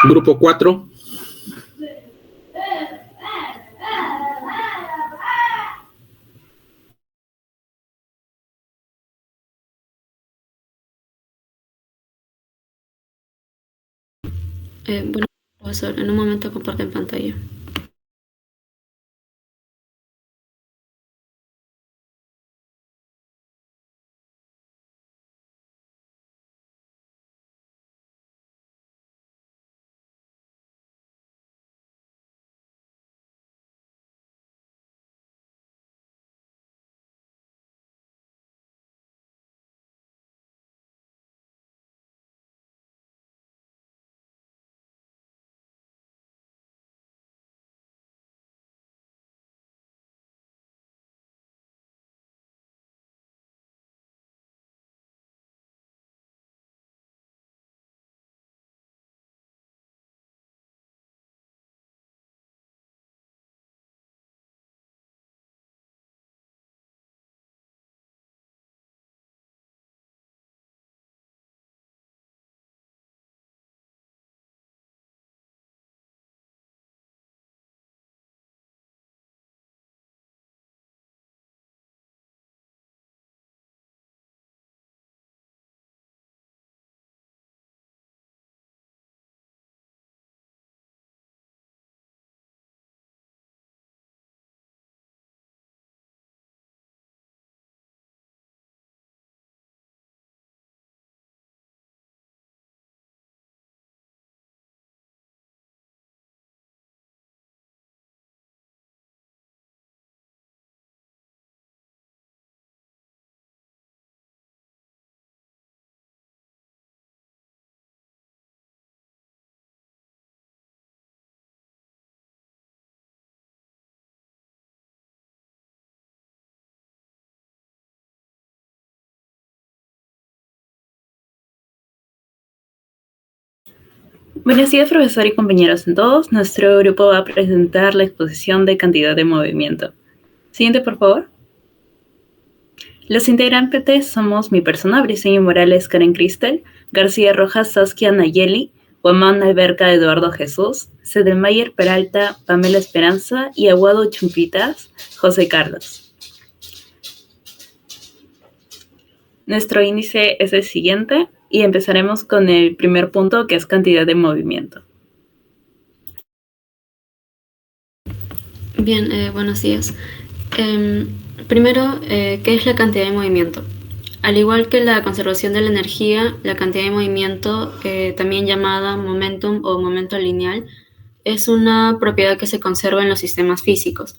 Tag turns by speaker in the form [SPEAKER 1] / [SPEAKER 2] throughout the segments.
[SPEAKER 1] Grupo 4.
[SPEAKER 2] Bueno, profesor, en un momento comparten pantalla.
[SPEAKER 3] Buenos días, profesor y compañeros en todos. Nuestro grupo va a presentar la exposición de cantidad de movimiento. Siguiente, por favor. Los integrantes somos mi persona, Briceño Morales, Karen Cristel, García Rojas, Saskia Nayeli, Guamán Alberca, Eduardo Jesús, Sedelmayer Peralta, Pamela Esperanza y Aguado Chumpitas, José Carlos. Nuestro índice es el siguiente y empezaremos con el primer punto, que es cantidad de movimiento.
[SPEAKER 2] Bien, buenos días. Primero, ¿qué es la cantidad de movimiento? Al igual que la conservación de la energía, la cantidad de movimiento, también llamada momentum o momento lineal, es una propiedad que se conserva en los sistemas físicos.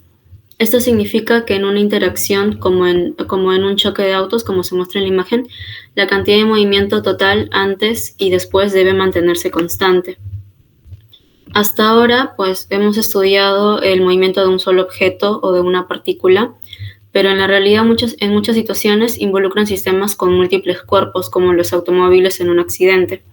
[SPEAKER 2] Esto significa que en una interacción, como en un choque de autos, como se muestra en la imagen, la cantidad de movimiento total antes y después debe mantenerse constante. Hasta ahora, pues, hemos estudiado el movimiento de un solo objeto o de una partícula, pero en la realidad en muchas situaciones involucran sistemas con múltiples cuerpos, como los automóviles en un accidente.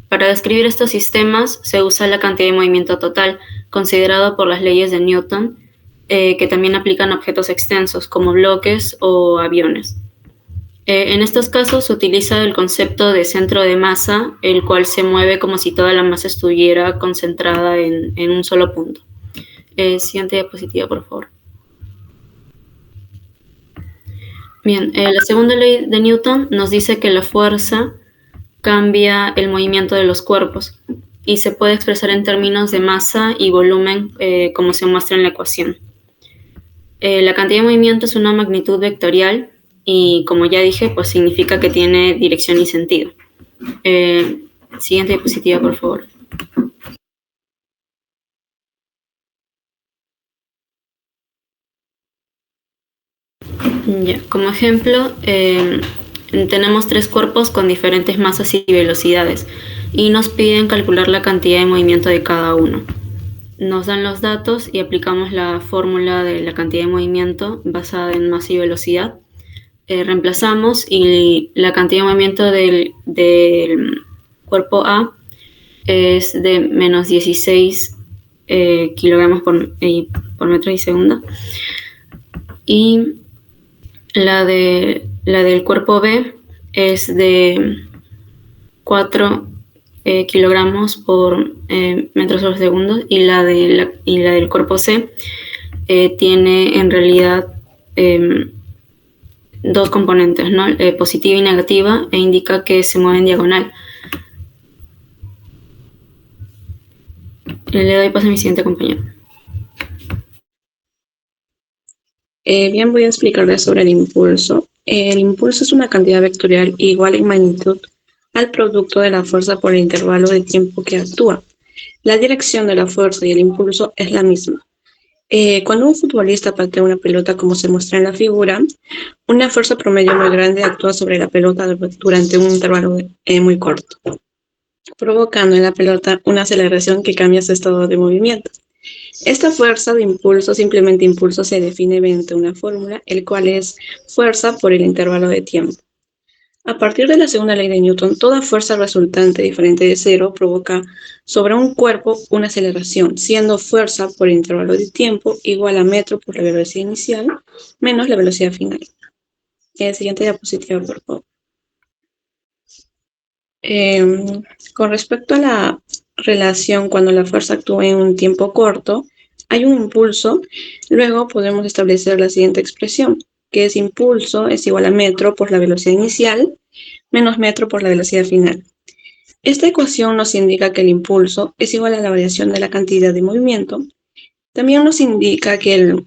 [SPEAKER 2] Para describir estos sistemas se usa la cantidad de movimiento total, considerado por las leyes de Newton, que también aplican a objetos extensos, como bloques o aviones. En estos casos se utiliza el concepto de centro de masa, el cual se mueve como si toda la masa estuviera concentrada en un solo punto. Siguiente diapositiva, por favor. Bien, la segunda ley de Newton nos dice que la fuerza cambia el movimiento de los cuerpos y se puede expresar en términos de masa y volumen, como se muestra en la ecuación. La cantidad de movimiento es una magnitud vectorial y, como ya dije, pues significa que tiene dirección y sentido. Siguiente diapositiva, por favor. Ya, como ejemplo, tenemos tres cuerpos con diferentes masas y velocidades y nos piden calcular la cantidad de movimiento de cada uno. Nos dan los datos y aplicamos la fórmula de la cantidad de movimiento basada en masa y velocidad. Reemplazamos y la cantidad de movimiento del cuerpo A es de menos 16 kilogramos por metro y segundo. Y la del cuerpo B es de 4 kilogramos por metros por segundo, y la del cuerpo C tiene en realidad dos componentes, ¿no? Positiva y negativa, e indica que se mueve en diagonal. Le doy paso a mi siguiente compañero.
[SPEAKER 1] Bien, voy a explicarles sobre el impulso. El impulso es una cantidad vectorial igual en magnitud al producto de la fuerza por el intervalo de tiempo que actúa. La dirección de la fuerza y el impulso es la misma. Cuando un futbolista patea una pelota, como se muestra en la figura, una fuerza promedio muy grande actúa sobre la pelota durante un intervalo muy corto, provocando en la pelota una aceleración que cambia su estado de movimiento. Esta fuerza de impulso, simplemente impulso, se define mediante una fórmula, el cual es fuerza por el intervalo de tiempo. A partir de la segunda ley de Newton, toda fuerza resultante diferente de cero provoca sobre un cuerpo una aceleración, siendo fuerza por el intervalo de tiempo igual a metro por la velocidad inicial menos la velocidad final. Siguiente diapositiva, por favor. Con respecto a la relación cuando la fuerza actúa en un tiempo corto, hay un impulso, luego podemos establecer la siguiente expresión, que es impulso es igual a metro por la velocidad inicial menos metro por la velocidad final. Esta ecuación nos indica que el impulso es igual a la variación de la cantidad de movimiento. También nos indica que el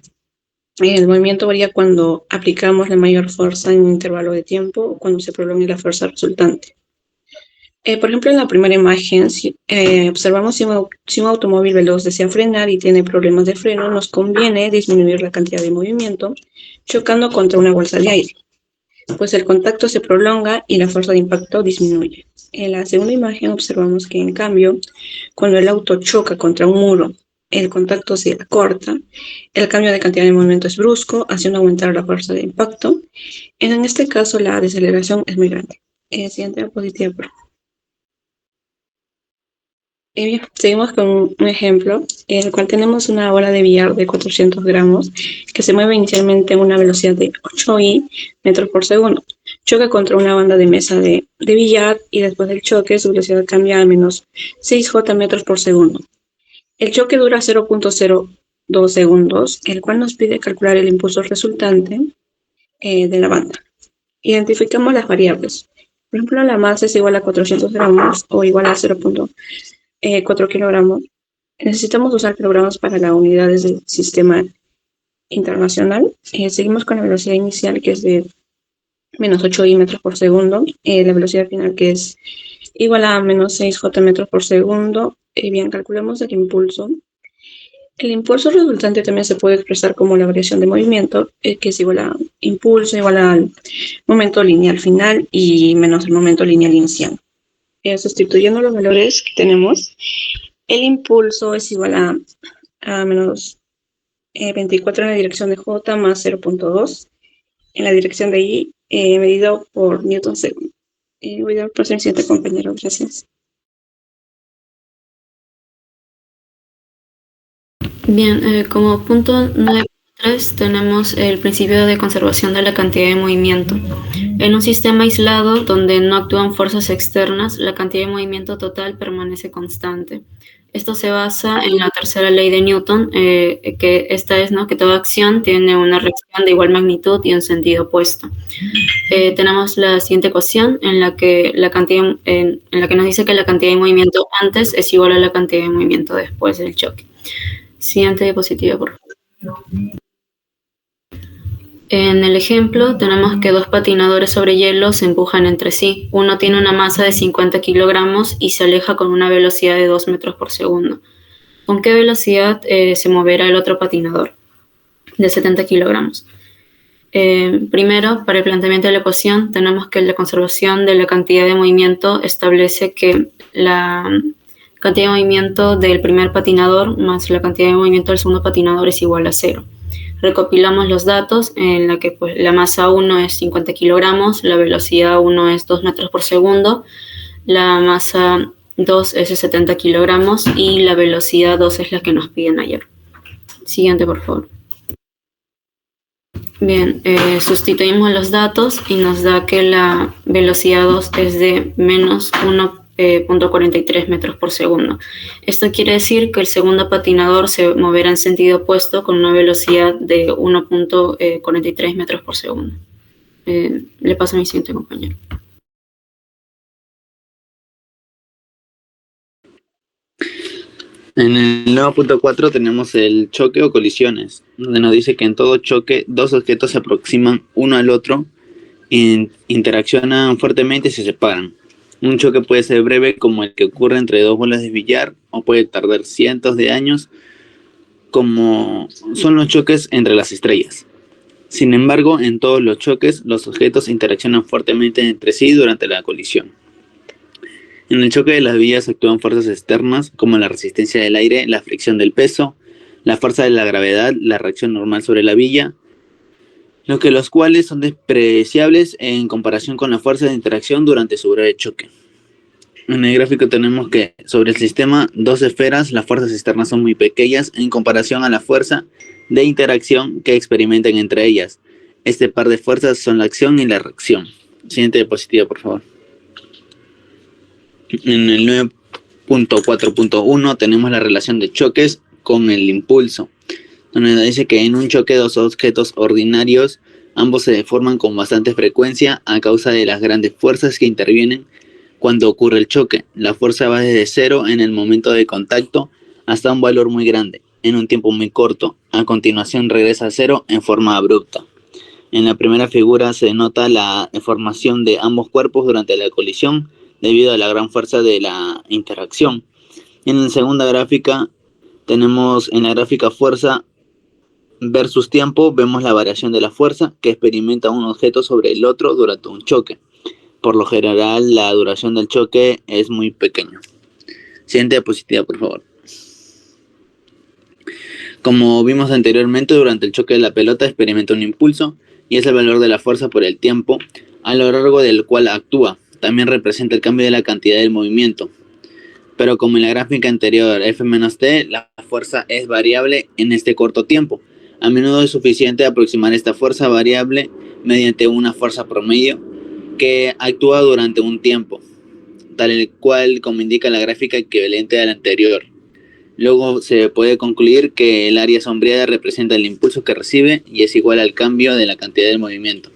[SPEAKER 1] movimiento varía cuando aplicamos la mayor fuerza en un intervalo de tiempo o cuando se prolongue la fuerza resultante. Por ejemplo, en la primera imagen, observamos si un automóvil veloz desea frenar y tiene problemas de freno, nos conviene disminuir la cantidad de movimiento chocando contra una bolsa de aire, pues el contacto se prolonga y la fuerza de impacto disminuye. En la segunda imagen observamos que, en cambio, cuando el auto choca contra un muro, el contacto se acorta, el cambio de cantidad de movimiento es brusco, haciendo aumentar la fuerza de impacto. En este caso, la deceleración es muy grande. Siguiente diapositiva, por favor. Bien, seguimos con un ejemplo, en el cual tenemos una bola de billar de 400 gramos que se mueve inicialmente a una velocidad de 8i metros por segundo. Choca contra una banda de mesa de billar y después del choque su velocidad cambia a menos 6j metros por segundo. El choque dura 0.02 segundos, el cual nos pide calcular el impulso resultante de la banda. Identificamos las variables. Por ejemplo, la masa es igual a 400 gramos o igual a 0.4 kilogramos. Necesitamos usar kilogramos para las unidades del sistema internacional. Seguimos con la velocidad inicial, que es de menos 8i metros por segundo. La velocidad final, que es igual a menos 6j metros por segundo. Bien, calculamos el impulso. El impulso resultante también se puede expresar como la variación de movimiento, que es igual a impulso igual al momento lineal final y menos el momento lineal inicial. Sustituyendo los valores que tenemos, el impulso es igual a menos 24 en la dirección de J más 0.2 en la dirección de I, medido por Newton segundo. Voy a dar paso al siguiente compañero, gracias.
[SPEAKER 2] Bien, como punto 9.3 tenemos el principio de conservación de la cantidad de movimiento. En un sistema aislado donde no actúan fuerzas externas, la cantidad de movimiento total permanece constante. Esto se basa en la tercera ley de Newton, que esta es, ¿no?, que toda acción tiene una reacción de igual magnitud y un sentido opuesto. Tenemos la siguiente ecuación en la que nos dice que la cantidad de movimiento antes es igual a la cantidad de movimiento después del choque. Siguiente diapositiva, por favor. En el ejemplo tenemos que dos patinadores sobre hielo se empujan entre sí. Uno tiene una masa de 50 kilogramos y se aleja con una velocidad de 2 metros por segundo. ¿Con qué velocidad se moverá el otro patinador? De 70 kilogramos. Primero, para el planteamiento de la ecuación, tenemos que la conservación de la cantidad de movimiento establece que la cantidad de movimiento del primer patinador más la cantidad de movimiento del segundo patinador es igual a 0. Recopilamos los datos en la que la masa 1 es 50 kilogramos, la velocidad 1 es 2 metros por segundo, la masa 2 es de 70 kilogramos y la velocidad 2 es la que nos piden ayer. Siguiente, por favor. Bien, sustituimos los datos y nos da que la velocidad 2 es de menos 0.43 metros por segundo. Esto quiere decir que el segundo patinador se moverá en sentido opuesto con una velocidad de 1.43 metros por segundo. Le paso a mi siguiente compañero.
[SPEAKER 4] En el 9.4 tenemos el choque o colisiones, donde nos dice que en todo choque dos objetos se aproximan uno al otro, interaccionan fuertemente y se separan. Un choque puede ser breve, como el que ocurre entre dos bolas de billar, o puede tardar cientos de años, como son los choques entre las estrellas. Sin embargo, en todos los choques, los objetos interaccionan fuertemente entre sí durante la colisión. En el choque de las vías actúan fuerzas externas como la resistencia del aire, la fricción del peso, la fuerza de la gravedad, la reacción normal sobre la vía, los cuales son despreciables en comparación con la fuerza de interacción durante su breve choque. En el gráfico tenemos que sobre el sistema, dos esferas, las fuerzas externas son muy pequeñas en comparación a la fuerza de interacción que experimentan entre ellas. Este par de fuerzas son la acción y la reacción. Siguiente diapositiva, por favor. En el 9.4.1 tenemos la relación de choques con el impulso, donde nos dice que en un choque de dos objetos ordinarios, ambos se deforman con bastante frecuencia a causa de las grandes fuerzas que intervienen cuando ocurre el choque. La fuerza va desde cero en el momento de contacto hasta un valor muy grande, en un tiempo muy corto. A continuación regresa a cero en forma abrupta. En la primera figura se nota la deformación de ambos cuerpos durante la colisión, debido a la gran fuerza de la interacción. En la segunda gráfica tenemos en la gráfica fuerza versus tiempo, vemos la variación de la fuerza que experimenta un objeto sobre el otro durante un choque. Por lo general, la duración del choque es muy pequeña. Siguiente diapositiva, por favor. Como vimos anteriormente, durante el choque de la pelota experimenta un impulso y es el valor de la fuerza por el tiempo a lo largo del cual actúa. También representa el cambio de la cantidad del movimiento. Pero como en la gráfica anterior, F-T, la fuerza es variable en este corto tiempo. A menudo es suficiente aproximar esta fuerza variable mediante una fuerza promedio que actúa durante un tiempo, tal cual como indica la gráfica equivalente a la anterior. Luego se puede concluir que el área sombreada representa el impulso que recibe y es igual al cambio de la cantidad del movimiento.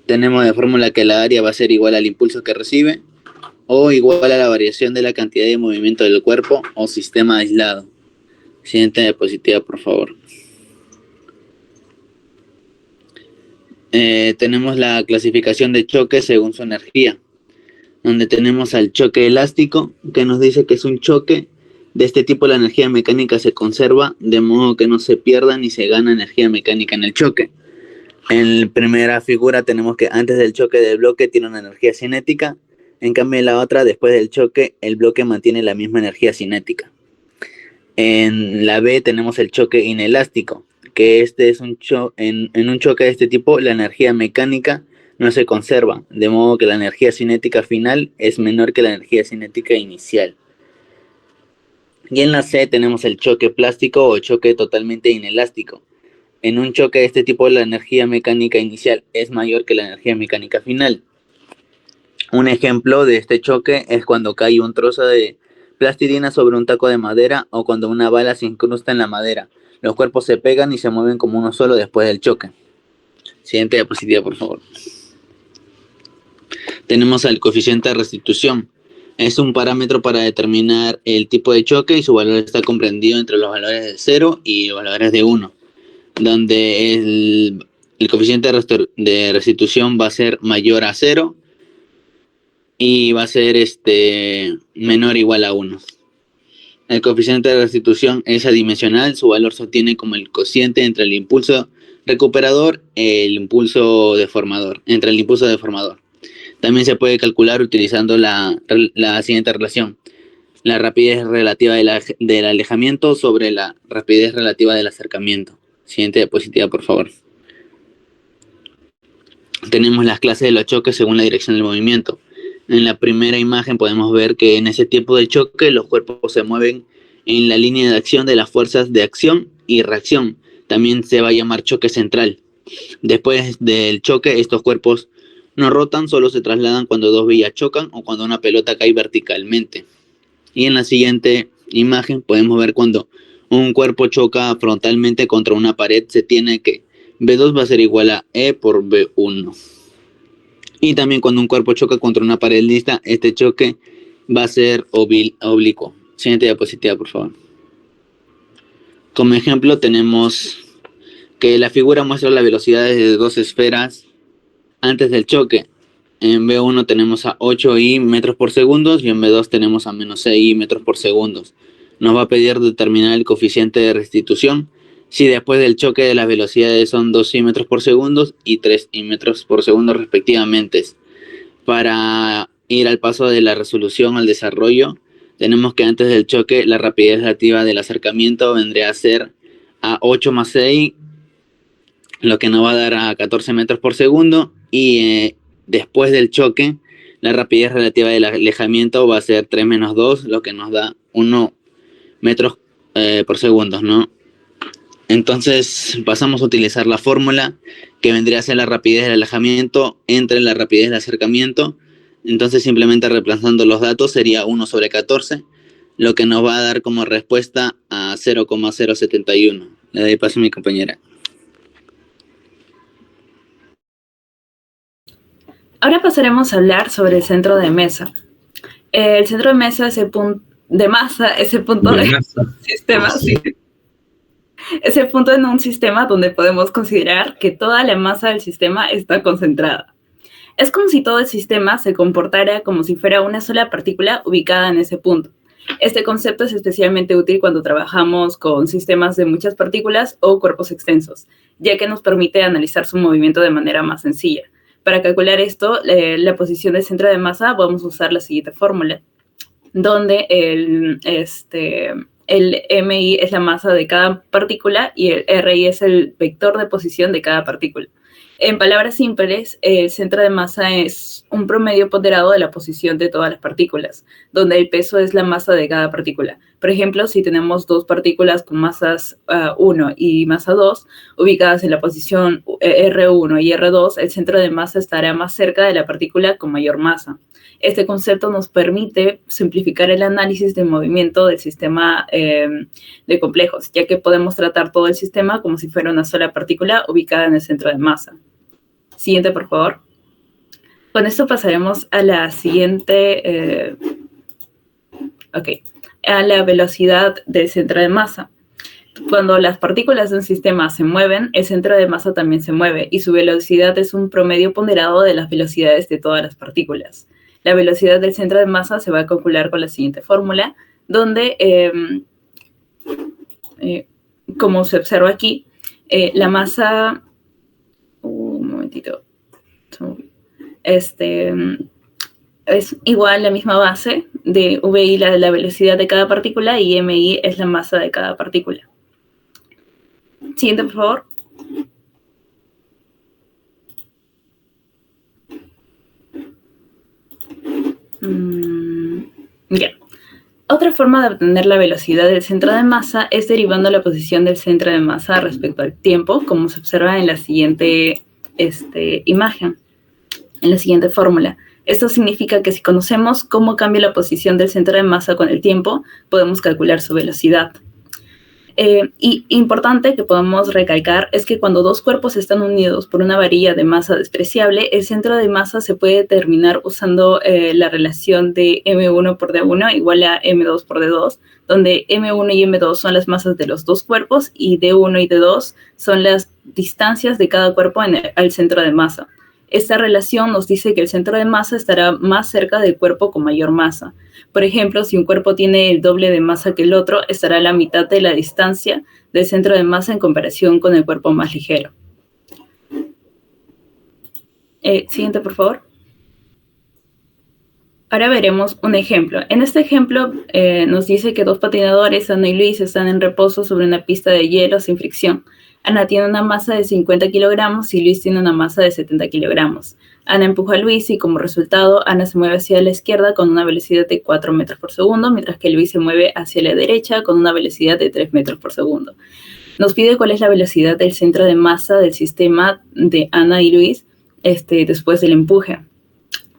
[SPEAKER 4] Tenemos de fórmula que la área va a ser igual al impulso que recibe o igual a la variación de la cantidad de movimiento del cuerpo o sistema aislado. Siguiente diapositiva, por favor. Tenemos la clasificación de choque según su energía, donde tenemos al choque elástico, que nos dice que es un choque. De este tipo la energía mecánica se conserva, de modo que no se pierda ni se gana energía mecánica en el choque. En la primera figura tenemos que antes del choque del bloque tiene una energía cinética, en cambio en la otra, después del choque, el bloque mantiene la misma energía cinética. En la B tenemos el choque inelástico, que este es en un choque de este tipo la energía mecánica no se conserva, de modo que la energía cinética final es menor que la energía cinética inicial. Y en la C tenemos el choque plástico o choque totalmente inelástico. En un choque de este tipo la energía mecánica inicial es mayor que la energía mecánica final. Un ejemplo de este choque es cuando cae un trozo de plastilina sobre un taco de madera o cuando una bala se incrusta en la madera. Los cuerpos se pegan y se mueven como uno solo después del choque. Siguiente diapositiva, por favor. Tenemos el coeficiente de restitución. Es un parámetro para determinar el tipo de choque y su valor está comprendido entre los valores de 0 y los valores de 1. Donde el coeficiente de restitución va a ser mayor a 0 y va a ser menor o igual a 1. El coeficiente de restitución es adimensional, su valor se obtiene como el cociente entre el impulso recuperador y el impulso deformador, También se puede calcular utilizando la siguiente relación: la rapidez relativa del alejamiento sobre la rapidez relativa del acercamiento. Siguiente diapositiva, por favor. Tenemos las clases de los choques según la dirección del movimiento. En la primera imagen podemos ver que en ese tipo de choque los cuerpos se mueven en la línea de acción de las fuerzas de acción y reacción. También se va a llamar choque central. Después del choque, estos cuerpos no rotan, solo se trasladan cuando dos vías chocan o cuando una pelota cae verticalmente. Y en la siguiente imagen podemos ver cuando un cuerpo choca frontalmente contra una pared, se tiene que B2 va a ser igual a E por B1. Y también cuando un cuerpo choca contra una pared lisa, este choque va a ser oblicuo. Siguiente diapositiva, por favor. Como ejemplo tenemos que la figura muestra las velocidades de dos esferas antes del choque. En B1 tenemos a 8i metros por segundo y en B2 tenemos a menos 6i metros por segundo. Nos va a pedir determinar el coeficiente de restitución si después del choque de las velocidades son 2i metros por segundo y 3i metros por segundo respectivamente. Para ir al paso de la resolución al desarrollo, tenemos que antes del choque la rapidez relativa del acercamiento vendría a ser a 8 más 6, lo que nos va a dar a 14 metros por segundo, y después del choque la rapidez relativa del alejamiento va a ser 3 menos 2, lo que nos da 1 metros por segundo, ¿no? Entonces pasamos a utilizar la fórmula que vendría a ser la rapidez del alejamiento entre la rapidez del acercamiento. Entonces simplemente reemplazando los datos sería 1 sobre 14, lo que nos va a dar como respuesta a 0,071. Le doy paso a mi compañera.
[SPEAKER 3] Ahora pasaremos a hablar sobre el centro de mesa. El centro de mesa es el punto de masa, ese punto de sistema, sí. Es el punto en un sistema donde podemos considerar que toda la masa del sistema está concentrada. Es como si todo el sistema se comportara como si fuera una sola partícula ubicada en ese punto. Este concepto es especialmente útil cuando trabajamos con sistemas de muchas partículas o cuerpos extensos, ya que nos permite analizar su movimiento de manera más sencilla. Para calcular esto, la posición del centro de masa, vamos a usar la siguiente fórmula, donde el MI es la masa de cada partícula y el RI es el vector de posición de cada partícula. En palabras simples, el centro de masa es un promedio ponderado de la posición de todas las partículas, donde el peso es la masa de cada partícula. Por ejemplo, si tenemos dos partículas con masas 1 y masa 2, ubicadas en la posición R1 y R2, el centro de masa estará más cerca de la partícula con mayor masa. Este concepto nos permite simplificar el análisis del movimiento del sistema de complejos, ya que podemos tratar todo el sistema como si fuera una sola partícula ubicada en el centro de masa. Siguiente, por favor. Con esto pasaremos a la siguiente, a la velocidad del centro de masa. Cuando las partículas de un sistema se mueven, el centro de masa también se mueve y su velocidad es un promedio ponderado de las velocidades de todas las partículas. La velocidad del centro de masa se va a calcular con la siguiente fórmula, donde, como se observa aquí, la masa... un momentito. Es igual a la misma base de VI, la velocidad de cada partícula, y MI es la masa de cada partícula. Siguiente, por favor. Ya. Otra forma de obtener la velocidad del centro de masa es derivando la posición del centro de masa respecto al tiempo, como se observa en la siguiente imagen, en la siguiente fórmula. Esto significa que si conocemos cómo cambia la posición del centro de masa con el tiempo, podemos calcular su velocidad. Y importante que podemos recalcar es que cuando dos cuerpos están unidos por una varilla de masa despreciable, el centro de masa se puede determinar usando la relación de M1 por D1 igual a M2 por D2, donde M1 y M2 son las masas de los dos cuerpos y D1 y D2 son las distancias de cada cuerpo al centro de masa. Esta relación nos dice que el centro de masa estará más cerca del cuerpo con mayor masa. Por ejemplo, si un cuerpo tiene el doble de masa que el otro, estará a la mitad de la distancia del centro de masa en comparación con el cuerpo más ligero. Siguiente, por favor. Ahora veremos un ejemplo. En este ejemplo nos dice que dos patinadores, Ana y Luis, están en reposo sobre una pista de hielo sin fricción. Ana tiene una masa de 50 kilogramos y Luis tiene una masa de 70 kilogramos. Ana empuja a Luis y como resultado, Ana se mueve hacia la izquierda con una velocidad de 4 metros por segundo, mientras que Luis se mueve hacia la derecha con una velocidad de 3 metros por segundo. Nos pide cuál es la velocidad del centro de masa del sistema de Ana y Luis después del empuje.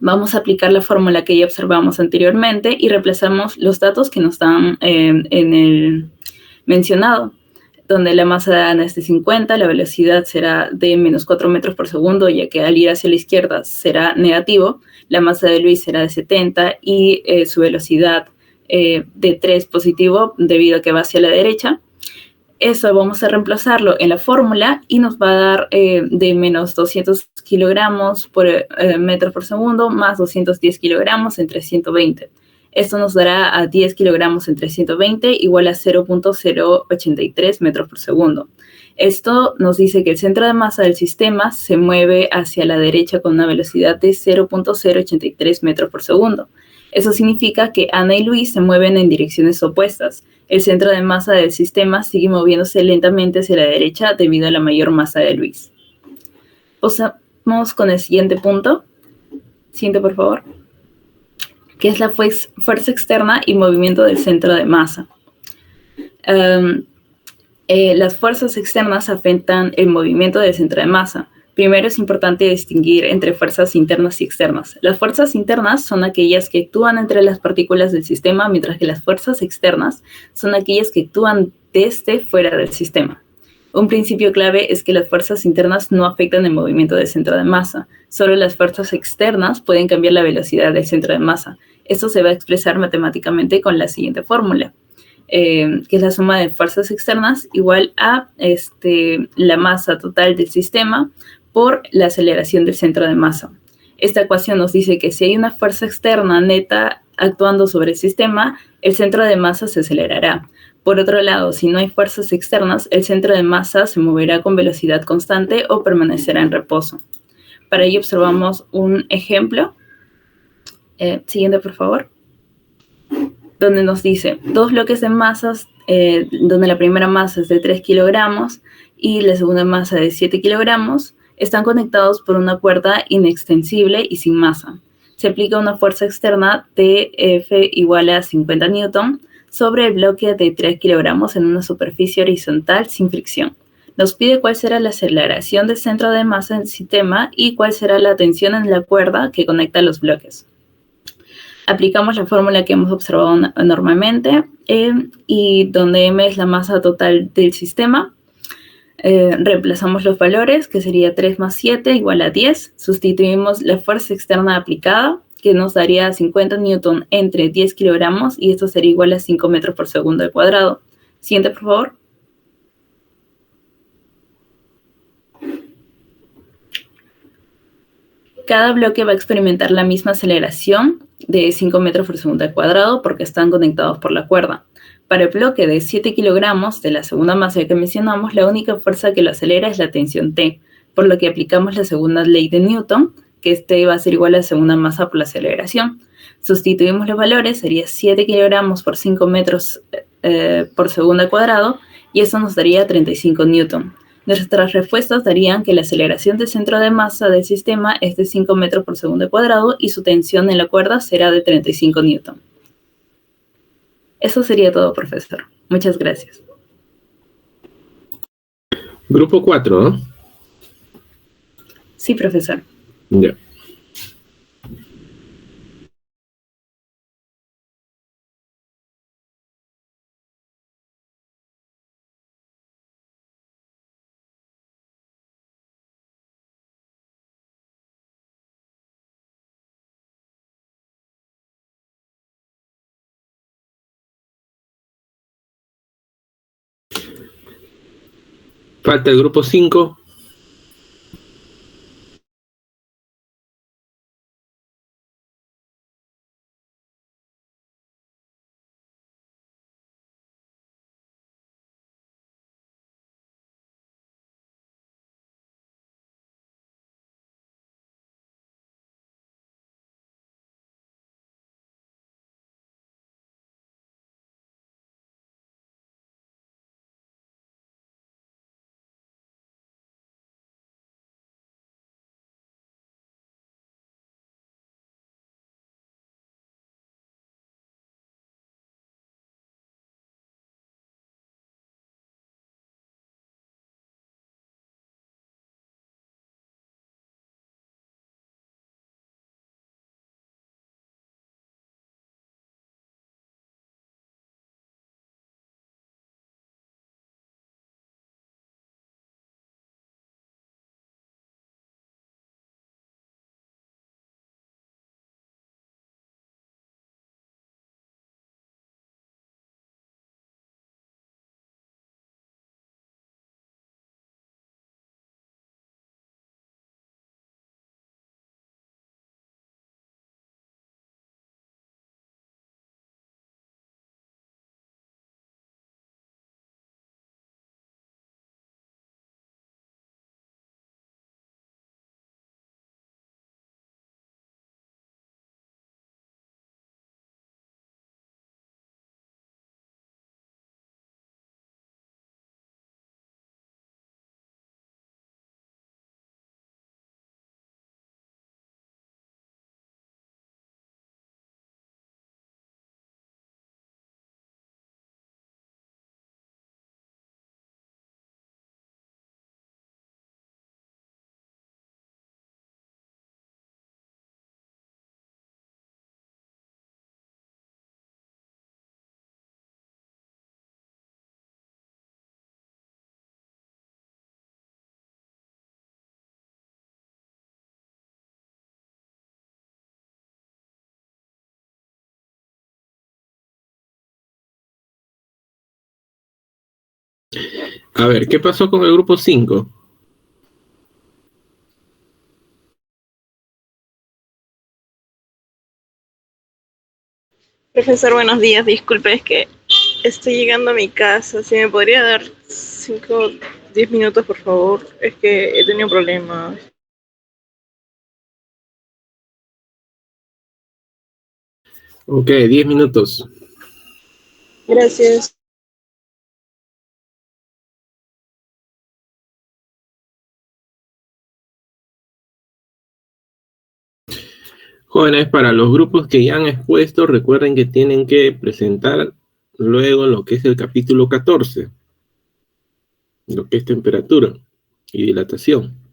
[SPEAKER 3] Vamos a aplicar la fórmula que ya observamos anteriormente y reemplazamos los datos que nos están en el mencionado, donde la masa de Ana es de 50, la velocidad será de menos 4 metros por segundo, ya que al ir hacia la izquierda será negativo, la masa de Luis será de 70 y su velocidad de 3 positivo debido a que va hacia la derecha. Eso vamos a reemplazarlo en la fórmula y nos va a dar de menos 200 kilogramos por metro por segundo más 210 kilogramos entre 120. Esto nos dará a 10 kilogramos entre 120 igual a 0.083 metros por segundo. Esto nos dice que el centro de masa del sistema se mueve hacia la derecha con una velocidad de 0.083 metros por segundo. Eso significa que Ana y Luis se mueven en direcciones opuestas. El centro de masa del sistema sigue moviéndose lentamente hacia la derecha debido a la mayor masa de Luis. Pasamos con el siguiente punto. Siguiente, por favor. Que es la fuerza externa y movimiento del centro de masa. Las fuerzas externas afectan el movimiento del centro de masa. Primero es importante distinguir entre fuerzas internas y externas. Las fuerzas internas son aquellas que actúan entre las partículas del sistema, mientras que las fuerzas externas son aquellas que actúan desde fuera del sistema. Un principio clave es que las fuerzas internas no afectan el movimiento del centro de masa. Solo las fuerzas externas pueden cambiar la velocidad del centro de masa. Esto se va a expresar matemáticamente con la siguiente fórmula, que es la suma de fuerzas externas igual a la masa total del sistema por la aceleración del centro de masa. Esta ecuación nos dice que si hay una fuerza externa neta actuando sobre el sistema, el centro de masa se acelerará. Por otro lado, si no hay fuerzas externas, el centro de masa se moverá con velocidad constante o permanecerá en reposo. Para ello observamos un ejemplo. Siguiente, por favor. Donde nos dice dos bloques de masas, donde la primera masa es de 3 kilogramos y la segunda masa de 7 kilogramos, están conectados por una cuerda inextensible y sin masa. Se aplica una fuerza externa de F igual a 50 newton sobre el bloque de 3 kilogramos en una superficie horizontal sin fricción. Nos pide cuál será la aceleración del centro de masa del sistema y cuál será la tensión en la cuerda que conecta los bloques. Aplicamos la fórmula que hemos observado normalmente y donde M es la masa total del sistema. Reemplazamos los valores, que sería 3 más 7 igual a 10. Sustituimos la fuerza externa aplicada, que nos daría 50 newton entre 10 kilogramos, y esto sería igual a 5 metros por segundo al cuadrado. Siguiente, por favor. Cada bloque va a experimentar la misma aceleración de 5 metros por segundo al cuadrado porque están conectados por la cuerda. Para el bloque de 7 kilogramos de la segunda masa que mencionamos, la única fuerza que lo acelera es la tensión T, por lo que aplicamos la segunda ley de Newton, que T va a ser igual a la segunda masa por la aceleración. Sustituimos los valores, sería 7 kilogramos por 5 metros por segundo al cuadrado, y eso nos daría 35 newton. Nuestras respuestas darían que la aceleración del centro de masa del sistema es de 5 metros por segundo al cuadrado y su tensión en la cuerda será de 35 newton. Eso sería todo, profesor. Muchas gracias.
[SPEAKER 5] Grupo 4, ¿no?
[SPEAKER 3] Sí, profesor.
[SPEAKER 5] Ya. Falta el grupo 5. A ver, ¿qué pasó con el grupo 5?
[SPEAKER 6] Profesor, buenos días. Disculpe, es que estoy llegando a mi casa. ¿Si me podría dar 5, 10 minutos, por favor? Es que he tenido problemas.
[SPEAKER 5] Ok, 10 minutos.
[SPEAKER 6] Gracias.
[SPEAKER 5] Jóvenes, para los grupos que ya han expuesto, recuerden que tienen que presentar luego lo que es el capítulo 14, lo que es temperatura y dilatación.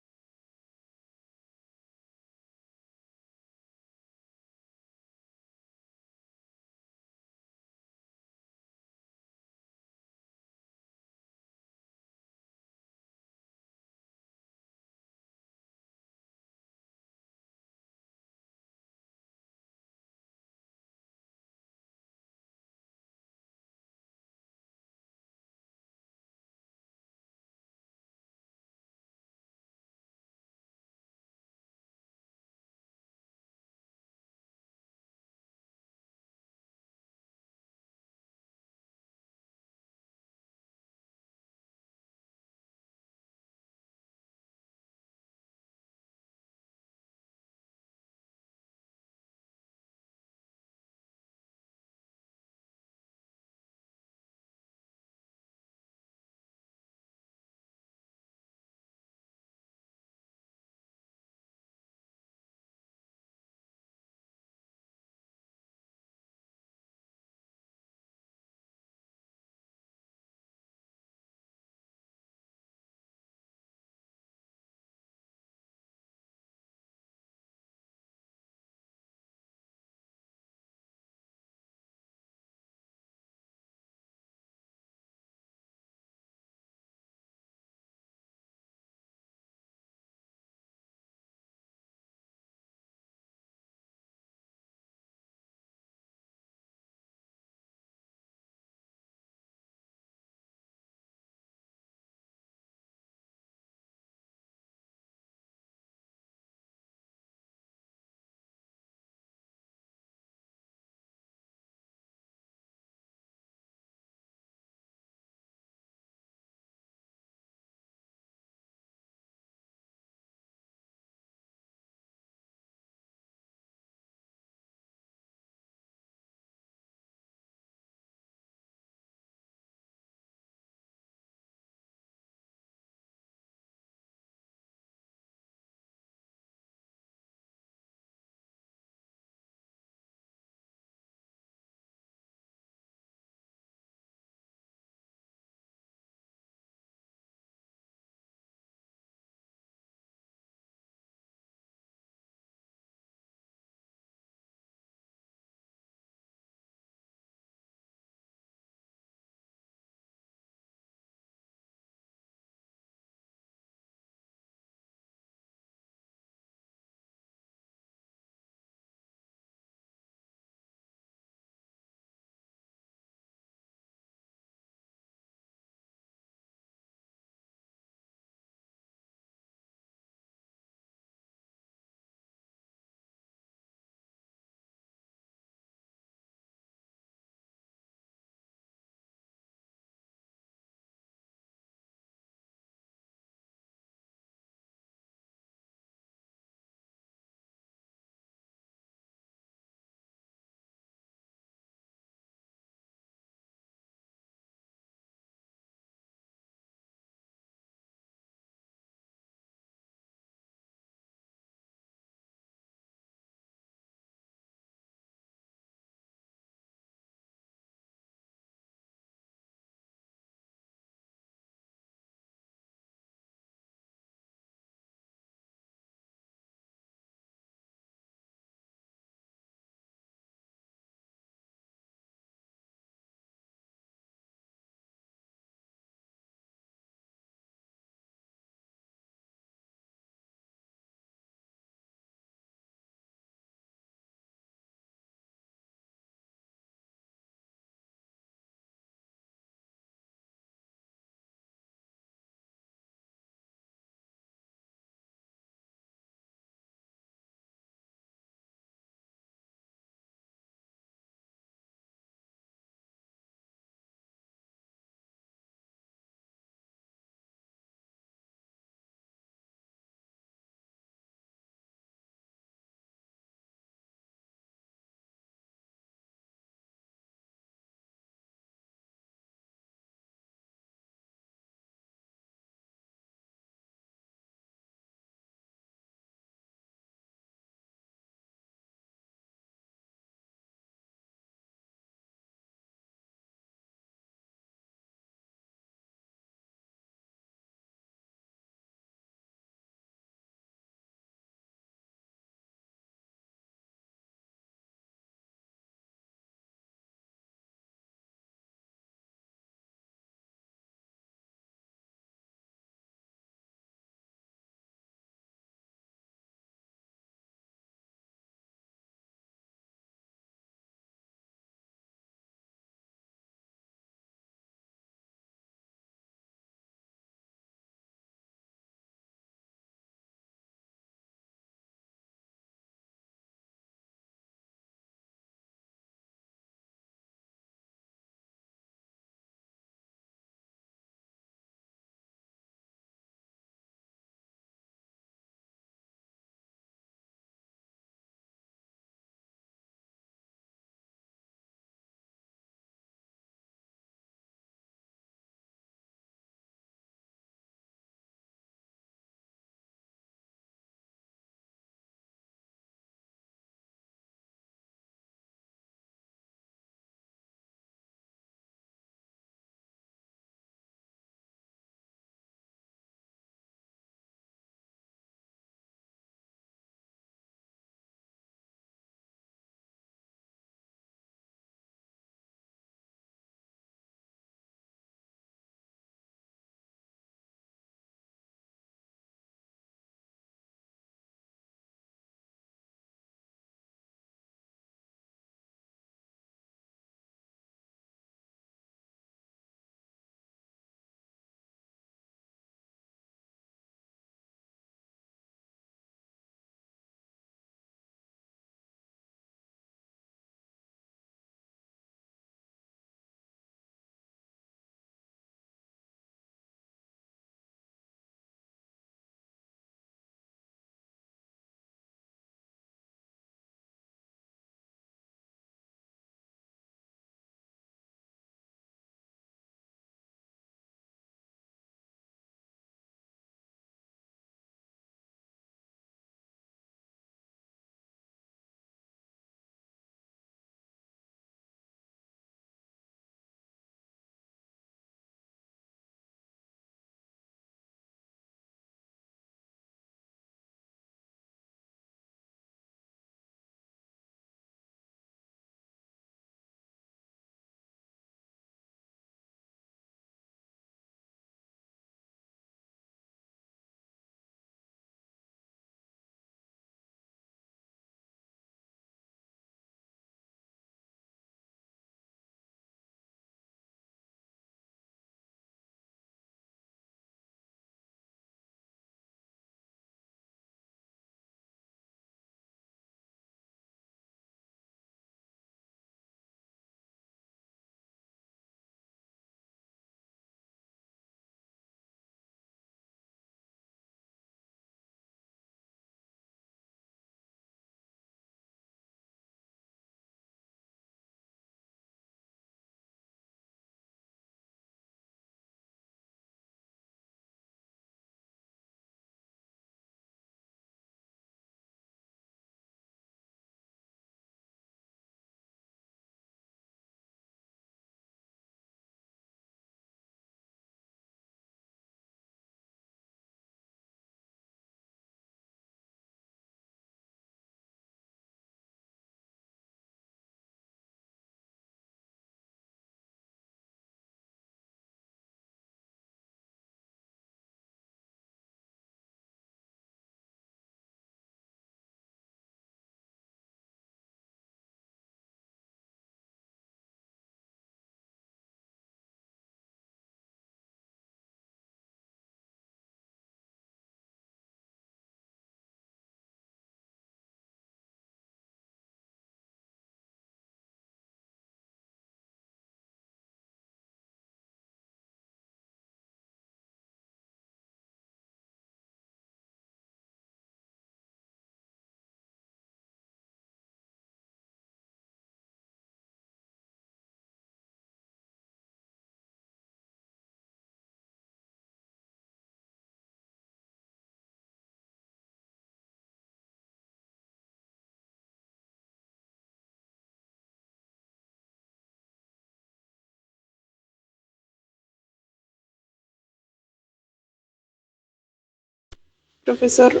[SPEAKER 6] Profesor,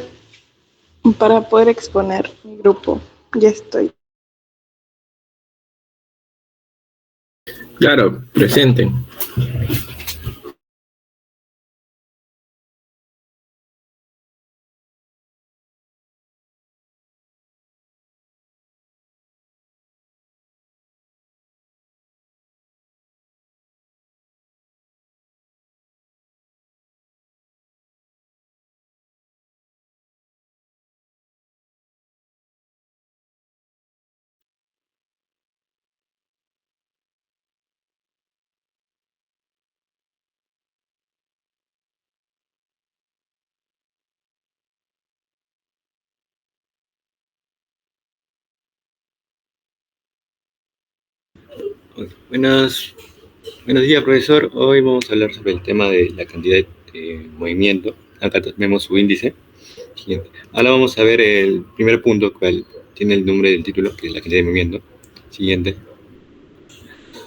[SPEAKER 6] para poder exponer mi grupo, ya estoy.
[SPEAKER 5] Claro, presente.
[SPEAKER 7] Buenos días, profesor. Hoy vamos a hablar sobre el tema de la cantidad de movimiento. Acá tenemos su índice. Siguiente. Ahora vamos a ver el primer punto, cual tiene el nombre del título, que es la cantidad de movimiento. Siguiente.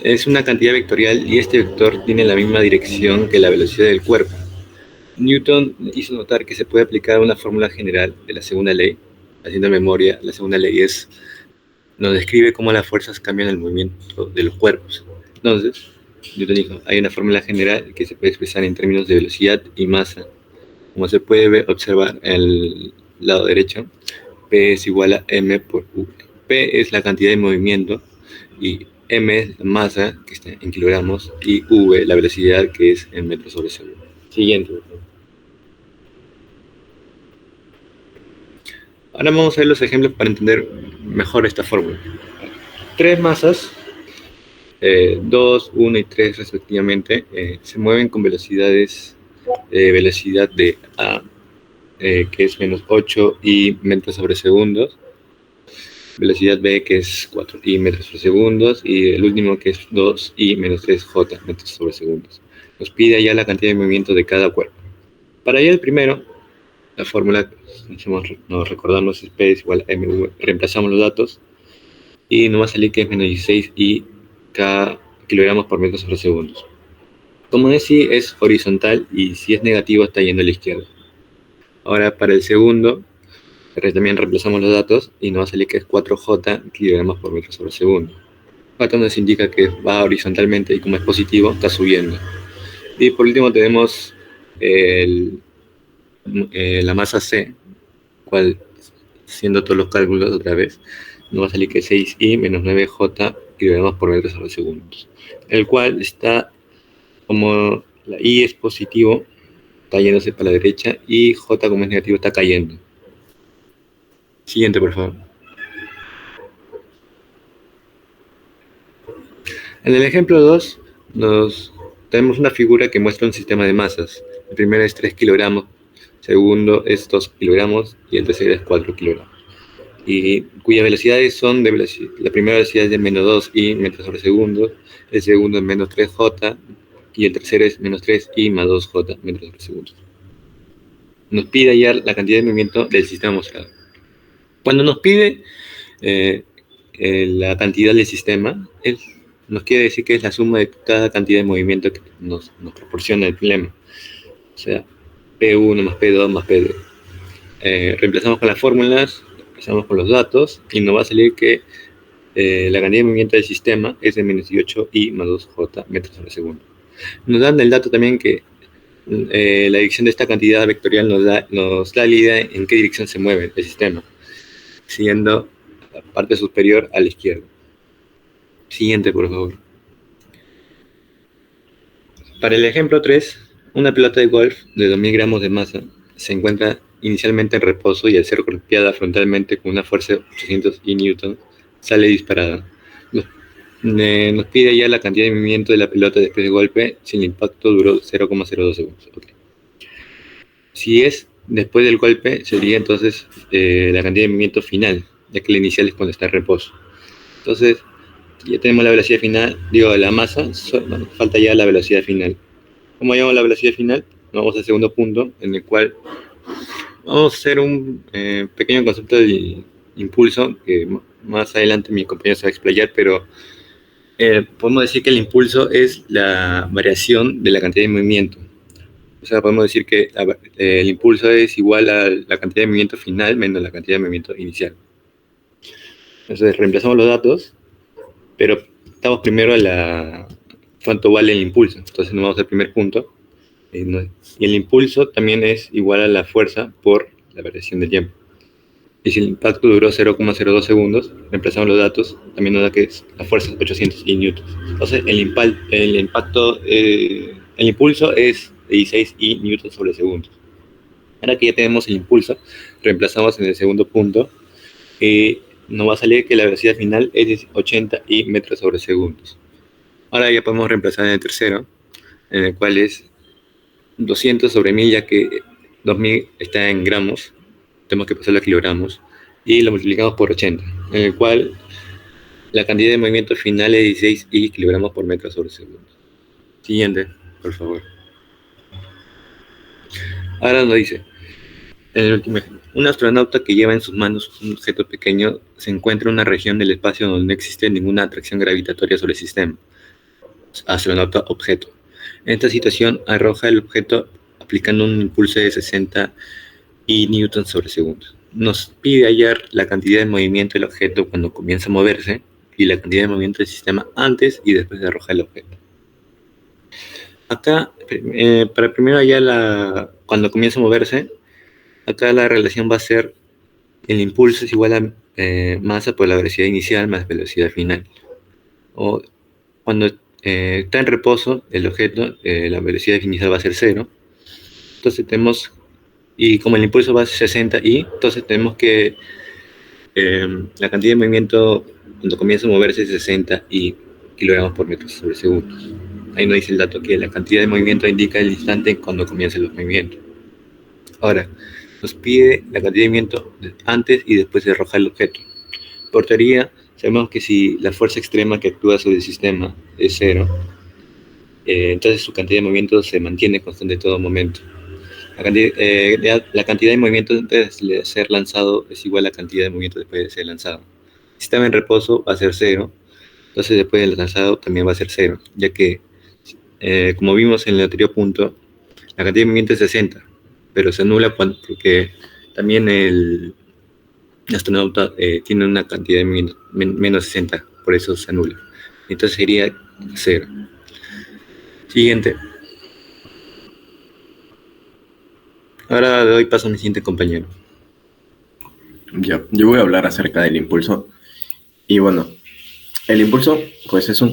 [SPEAKER 7] Es una cantidad vectorial y este vector tiene la misma dirección que la velocidad del cuerpo. Newton hizo notar que se puede aplicar una fórmula general de la segunda ley. Haciendo memoria, la segunda ley nos describe cómo las fuerzas cambian el movimiento de los cuerpos. Entonces, Newton dijo, hay una fórmula general que se puede expresar en términos de velocidad y masa. Como se puede observar en el lado derecho, P es igual a M por U. P es la cantidad de movimiento y M es la masa, que está en kilogramos, y V la velocidad, que es en metros sobre segundo. Siguiente. Ahora vamos a ver los ejemplos para entender mejor esta fórmula. Tres masas, 2, 1 y 3 respectivamente, se mueven con velocidades, velocidad de A, que es menos 8 y metros sobre segundos, velocidad B, que es 4 y metros sobre segundos, y el último, que es 2 y menos 3 J metros sobre segundos. Nos pide ya la cantidad de movimiento de cada cuerpo. Para ir al primero, la fórmula, nos recordamos, es P es igual a MV, reemplazamos los datos y nos va a salir que es menos 16 y K kilogramos por metro sobre segundos. Como decía, es horizontal y si es negativo está yendo a la izquierda. Ahora para el segundo, también reemplazamos los datos y nos va a salir que es 4J kilogramos por metro sobre segundo. Esto nos indica que va horizontalmente y como es positivo, está subiendo. Y por último tenemos la masa C, cual, haciendo todos los cálculos otra vez, nos va a salir que 6I menos 9J kilogramos por metro sobre segundos. El cual está, como la I es positivo, está yéndose para la derecha, y J como es negativo está cayendo. Siguiente, por favor. En el ejemplo 2, tenemos una figura que muestra un sistema de masas. El primero es 3 kilogramos, el segundo es 2 kilogramos y el tercero es 4 kilogramos. Y cuyas velocidades son la primera velocidad es de menos 2 i metros sobre segundo, el segundo es menos 3J y el tercero es menos 3 i más 2J metros sobre segundo. Nos pide hallar la cantidad de movimiento del sistema mostrado. Cuando nos pide la cantidad del sistema, nos quiere decir que es la suma de cada cantidad de movimiento que nos proporciona el problema. O sea, P1 más P2 más P2. Reemplazamos con las fórmulas, reemplazamos con los datos, y nos va a salir que la cantidad de movimiento del sistema es de menos 18i más 2j metros sobre segundo. Nos dan el dato también que la dirección de esta cantidad vectorial nos da la idea en qué dirección se mueve el sistema, siguiendo la parte superior a la izquierda. Siguiente, por favor. Para el ejemplo 3, una pelota de golf de 2000 gramos de masa se encuentra inicialmente en reposo y al ser golpeada frontalmente con una fuerza de 800 Newton, sale disparada. Nos pide ya la cantidad de movimiento de la pelota después del golpe si el impacto duró 0,02 segundos. Okay. Si es después del golpe, sería entonces la cantidad de movimiento final, ya que la inicial es cuando está en reposo. Entonces, ya tenemos la velocidad final, la masa, falta ya la velocidad final. ¿Cómo hallamos la velocidad final? Vamos al segundo punto, en el cual vamos a hacer un pequeño concepto de impulso, que más adelante mi compañero se va a explayar, pero podemos decir que el impulso es la variación de la cantidad de movimiento. O sea, podemos decir que el impulso es igual a la cantidad de movimiento final menos la cantidad de movimiento inicial. Entonces reemplazamos los datos, pero estamos primero a cuánto vale el impulso. Entonces nos vamos al primer punto. Y el impulso también es igual a la fuerza por la variación del tiempo. Y si el impacto duró 0,02 segundos, reemplazamos los datos, también nos da que la fuerza es 800 I newtons. Entonces el impulso es 16 I newtons sobre segundo. Ahora que ya tenemos el impulso, reemplazamos en el segundo punto y nos va a salir que la velocidad final es 80 I metros sobre segundos. Ahora ya podemos reemplazar en el tercero, en el cual es 200 sobre 1000, ya que 2000 está en gramos, tenemos que pasarlo a kilogramos, y lo multiplicamos por 80, en el cual la cantidad de movimiento final es 16 I kilogramos por metro sobre segundo. Siguiente, por favor. Ahora nos dice, en el último ejemplo, un astronauta que lleva en sus manos un objeto pequeño se encuentra en una región del espacio donde no existe ninguna atracción gravitatoria sobre el sistema. Astronauta objeto. En esta situación arroja el objeto aplicando un impulso de 60 I newtons sobre segundo. Nos pide hallar la cantidad de movimiento del objeto cuando comienza a moverse y la cantidad de movimiento del sistema antes y después de arrojar el objeto. Acá, para primero hallar cuando comienza a moverse, acá la relación va a ser el impulso es igual a masa por la velocidad inicial más velocidad final. O cuando está en reposo el objeto, la velocidad inicial va a ser 0. Entonces tenemos, y como el impulso va a ser 60 I, entonces tenemos que la cantidad de movimiento cuando comienza a moverse es 60 I kilogramos por metro sobre segundo. Ahí nos dice el dato que la cantidad de movimiento indica el instante cuando comienza el movimiento. Ahora, nos pide la cantidad de movimiento antes y después de arrojar el objeto. Por teoría, sabemos que si la fuerza extrema que actúa sobre el sistema es 0, entonces su cantidad de movimiento se mantiene constante en todo momento. La cantidad de movimiento antes de ser lanzado es igual a la cantidad de movimiento después de ser lanzado. Si estaba en reposo va a ser 0, entonces después del lanzado también va a ser 0, ya que, como vimos en el anterior punto, la cantidad de movimiento es 60, pero se anula porque también el astronauta tiene una cantidad de movimiento menos 60, por eso se anula. Entonces sería 0. Siguiente. Ahora le doy paso a mi siguiente compañero.
[SPEAKER 8] Ya, yo voy a hablar acerca del impulso. Y bueno, el impulso pues es un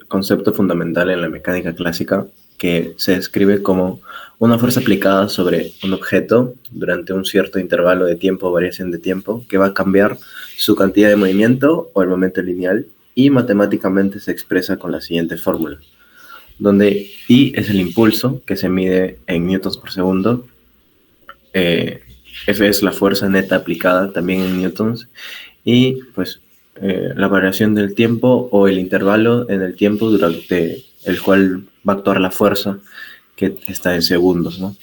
[SPEAKER 8] concepto fundamental en la mecánica clásica que se describe como una fuerza aplicada sobre un objeto durante un cierto intervalo de tiempo o variación de tiempo que va a cambiar su cantidad de movimiento o el momento lineal, y matemáticamente se expresa con la siguiente fórmula, donde I es el impulso que se mide en newtons por segundo, F es la fuerza neta aplicada también en newtons, y pues la variación del tiempo o el intervalo en el tiempo durante el cual va a actuar la fuerza, que está en segundos, ¿no?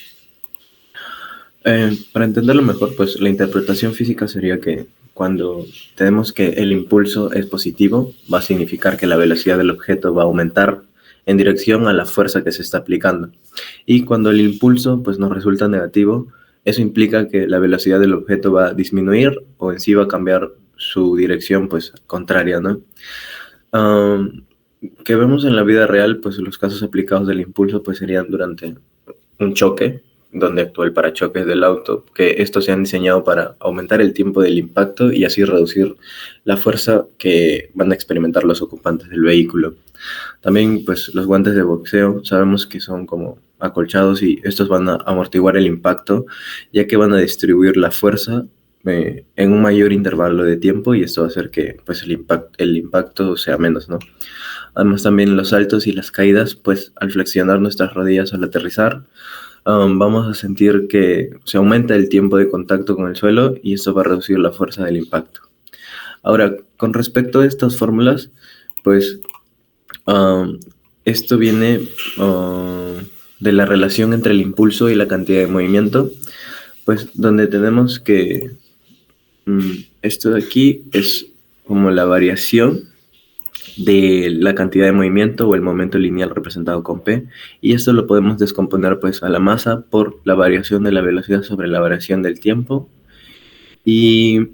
[SPEAKER 8] Para entenderlo mejor, pues la interpretación física sería que cuando tenemos que el impulso es positivo, va a significar que la velocidad del objeto va a aumentar en dirección a la fuerza que se está aplicando. Y cuando el impulso pues nos resulta negativo, eso implica que la velocidad del objeto va a disminuir o en sí va a cambiar su dirección pues contraria, ¿no? Que vemos en la vida real, pues los casos aplicados del impulso pues serían durante un choque, donde actúa el parachoques del auto, que estos se han diseñado para aumentar el tiempo del impacto y así reducir la fuerza que van a experimentar los ocupantes del vehículo. También pues los guantes de boxeo sabemos que son como acolchados y estos van a amortiguar el impacto, ya que van a distribuir la fuerza en un mayor intervalo de tiempo, y esto va a hacer que pues el impacto sea menos, ¿no? Además también los saltos y las caídas, pues al flexionar nuestras rodillas al aterrizar, vamos a sentir que se aumenta el tiempo de contacto con el suelo y esto va a reducir la fuerza del impacto. Ahora, con respecto a estas fórmulas, pues esto viene de la relación entre el impulso y la cantidad de movimiento, pues donde tenemos que esto de aquí es como la variación de la cantidad de movimiento o el momento lineal representado con P, y esto lo podemos descomponer pues a la masa por la variación de la velocidad sobre la variación del tiempo, y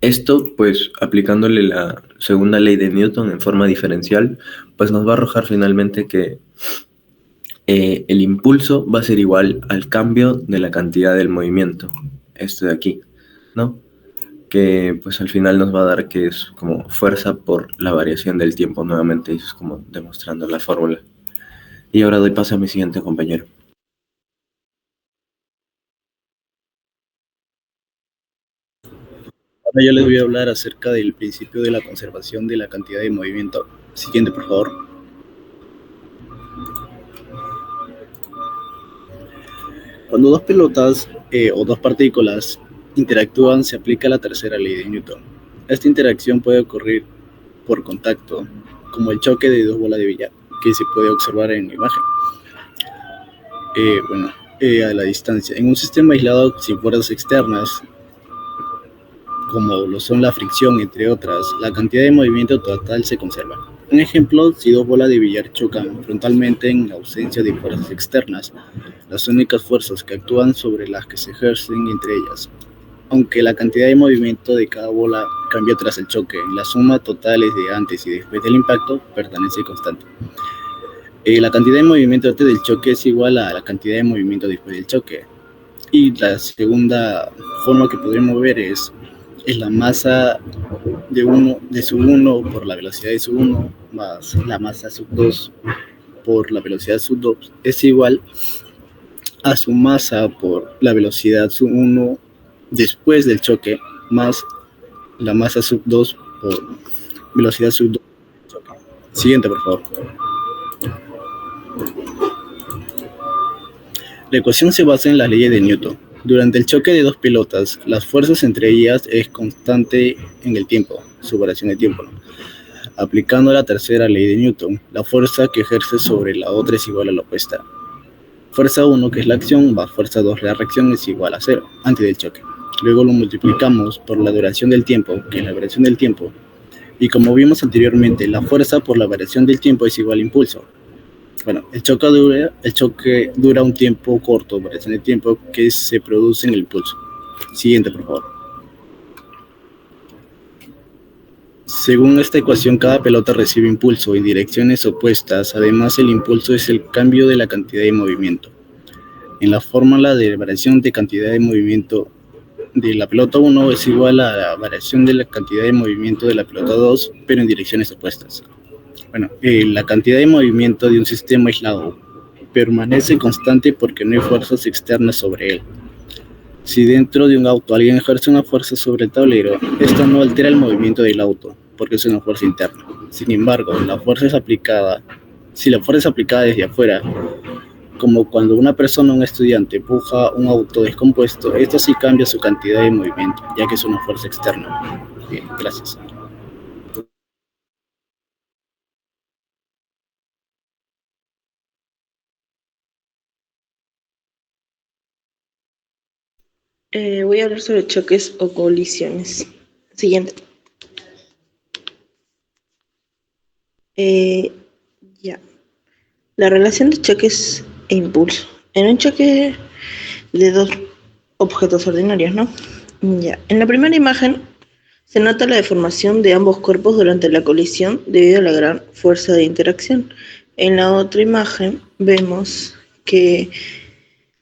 [SPEAKER 8] esto pues aplicándole la segunda ley de Newton en forma diferencial pues nos va a arrojar finalmente que el impulso va a ser igual al cambio de la cantidad del movimiento, esto de aquí, ¿no? Que pues al final nos va a dar que es como fuerza por la variación del tiempo nuevamente, eso es como demostrando la fórmula. Y ahora doy paso a mi siguiente compañero.
[SPEAKER 9] Ahora yo les voy a hablar acerca del principio de la conservación de la cantidad de movimiento. Siguiente, por favor. Cuando dos pelotas o dos partículas interactúan, se aplica la tercera ley de Newton. Esta interacción puede ocurrir por contacto, como el choque de dos bolas de billar, que se puede observar en la imagen. A la distancia. En un sistema aislado sin fuerzas externas, como lo son la fricción, entre otras, la cantidad de movimiento total se conserva. Un ejemplo, si dos bolas de billar chocan frontalmente en ausencia de fuerzas externas, las únicas fuerzas que actúan sobre las que se ejercen entre ellas. Aunque la cantidad de movimiento de cada bola cambia tras el choque, la suma total es de antes y después del impacto permanece constante. La cantidad de movimiento antes del choque es igual a la cantidad de movimiento después del choque. Y la segunda forma que podemos ver es la masa de sub 1 por la velocidad de sub 1 más la masa sub 2 por la velocidad sub 2 es igual a su masa por la velocidad sub 1 después del choque más la masa sub 2 por velocidad sub 2 del choque. Siguiente, por favor. La ecuación se basa en las leyes de Newton. Durante el choque de dos pelotas, las fuerzas entre ellas es constante en el tiempo, su variación de tiempo, ¿no? Aplicando la tercera ley de Newton, la fuerza que ejerce sobre la otra es igual a la opuesta. Fuerza 1, que es la acción, más fuerza 2, la reacción, es igual a 0, antes del choque. Luego lo multiplicamos por la duración del tiempo, que es la variación del tiempo. Y como vimos anteriormente, la fuerza por la variación del tiempo es igual a impulso. Bueno, el choque dura un tiempo corto, variación de tiempo, que se produce en el impulso. Siguiente, por favor. Según esta ecuación, cada pelota recibe impulso en direcciones opuestas. Además, el impulso es el cambio de la cantidad de movimiento. En la fórmula de variación de cantidad de movimiento de la pelota 1 es igual a la variación de la cantidad de movimiento de la pelota 2, pero en direcciones opuestas. Bueno, la cantidad de movimiento de un sistema aislado permanece constante porque no hay fuerzas externas sobre él. Si dentro de un auto alguien ejerce una fuerza sobre el tablero, esto no altera el movimiento del auto, porque es una fuerza interna. Sin embargo, si la fuerza es aplicada desde afuera, como cuando una persona, un estudiante, empuja un auto descompuesto, esto sí cambia su cantidad de movimiento, ya que es una fuerza externa. Bien, gracias.
[SPEAKER 6] Voy a hablar sobre choques o colisiones. Siguiente. Ya. La relación de choques e impulso. En un choque de dos objetos ordinarios, ¿no? Ya. En la primera imagen se nota la deformación de ambos cuerpos durante la colisión debido a la gran fuerza de interacción. En la otra imagen vemos que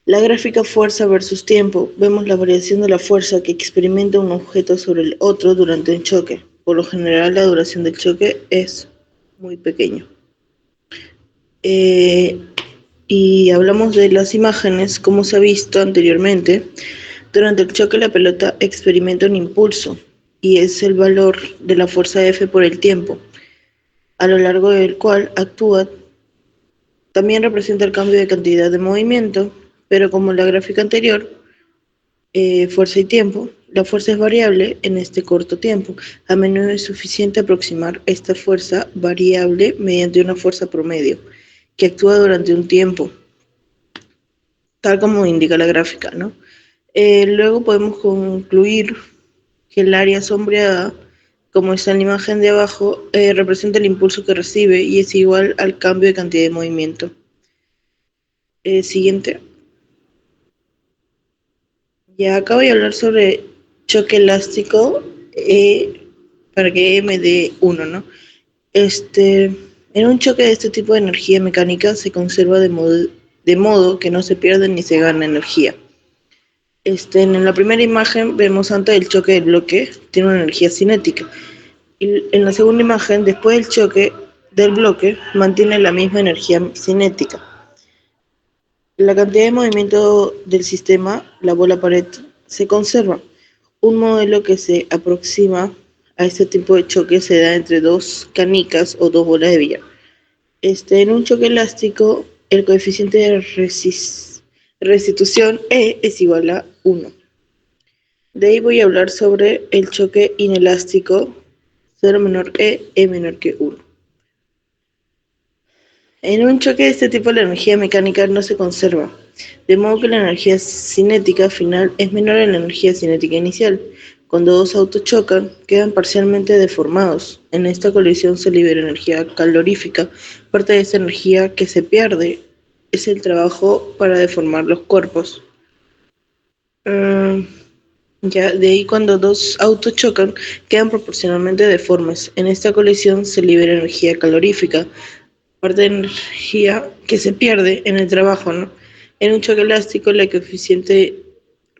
[SPEAKER 6] la gráfica fuerza versus tiempo, vemos la variación de la fuerza que experimenta un objeto sobre el otro durante un choque. Por lo general, la duración del choque es muy pequeño. Y hablamos de las imágenes, como se ha visto anteriormente. Durante el choque, la pelota experimenta un impulso, y es el valor de la fuerza F por el tiempo, a lo largo del cual actúa. También representa el cambio de cantidad de movimiento, pero como en la gráfica anterior, fuerza y tiempo, la fuerza es variable en este corto tiempo. A menudo es suficiente aproximar esta fuerza variable mediante una fuerza promedio, que actúa durante un tiempo, tal como indica la gráfica, ¿no? Luego podemos concluir que el área sombreada como está en la imagen de abajo, representa el impulso que recibe y es igual al cambio de cantidad de movimiento. Siguiente. Ya acá voy a hablar sobre choque elástico para que M dé 1, ¿no? En un choque de este tipo de energía mecánica se conserva de modo que no se pierde ni se gana energía. En la primera imagen vemos antes del choque del bloque, tiene una energía cinética. Y en la segunda imagen, después del choque del bloque, mantiene la misma energía cinética. La cantidad de movimiento del sistema, la bola pared, se conserva. Un modelo que se aproxima a este tipo de choque se da entre dos canicas o dos bolas de billar. En un choque elástico, el coeficiente de restitución E es igual a 1. De ahí voy a hablar sobre el choque inelástico, 0 menor E menor que 1. En un choque de este tipo la energía mecánica no se conserva, de modo que la energía cinética final es menor a la energía cinética inicial. Cuando dos autos chocan, quedan parcialmente deformados. En esta colisión se libera energía calorífica. Parte de esta energía que se pierde es el trabajo para deformar los cuerpos. Ya, de ahí cuando dos autos chocan, quedan proporcionalmente deformes. En esta colisión se libera energía calorífica, parte de energía que se pierde en el trabajo, ¿no? En un choque elástico, la coeficiente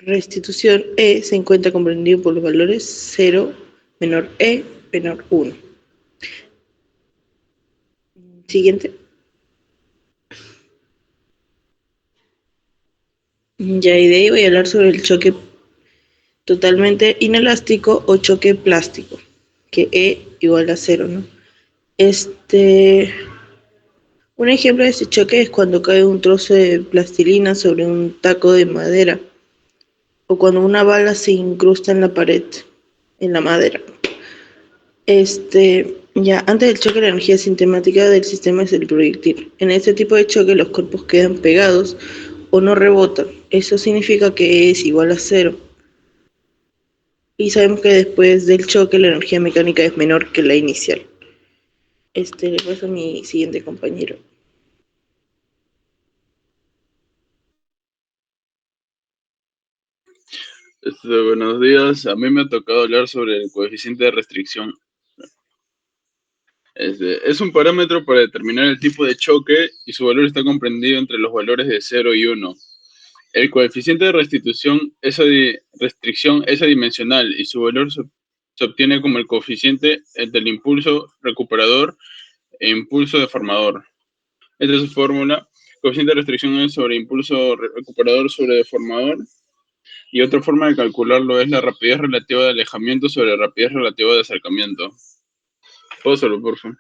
[SPEAKER 6] restitución E se encuentra comprendido por los valores 0 menor E menor 1. Siguiente. Ya, y de ahí voy a hablar sobre el choque totalmente inelástico o choque plástico, que E igual a 0, ¿no? Un ejemplo de este choque es cuando cae un trozo de plastilina sobre un taco de madera o cuando una bala se incrusta en la pared, en la madera. Ya, antes del choque la energía sintemática del sistema es el proyectil. En este tipo de choque los cuerpos quedan pegados o no rebotan. Eso significa que E es igual a 0. Y sabemos que después del choque la energía mecánica es menor que la inicial. Le paso a mi siguiente compañero.
[SPEAKER 10] Buenos días, a mí me ha tocado hablar sobre el coeficiente de restricción. Es un parámetro para determinar el tipo de choque y su valor está comprendido entre los valores de 0 y 1. El coeficiente de restricción es adimensional y su valor se obtiene como el coeficiente entre el impulso recuperador e impulso deformador. Esta es su fórmula. Coeficiente de restricción es sobre impulso recuperador sobre deformador. Y otra forma de calcularlo es la rapidez relativa de alejamiento sobre la rapidez relativa de acercamiento. Pósalo, por favor.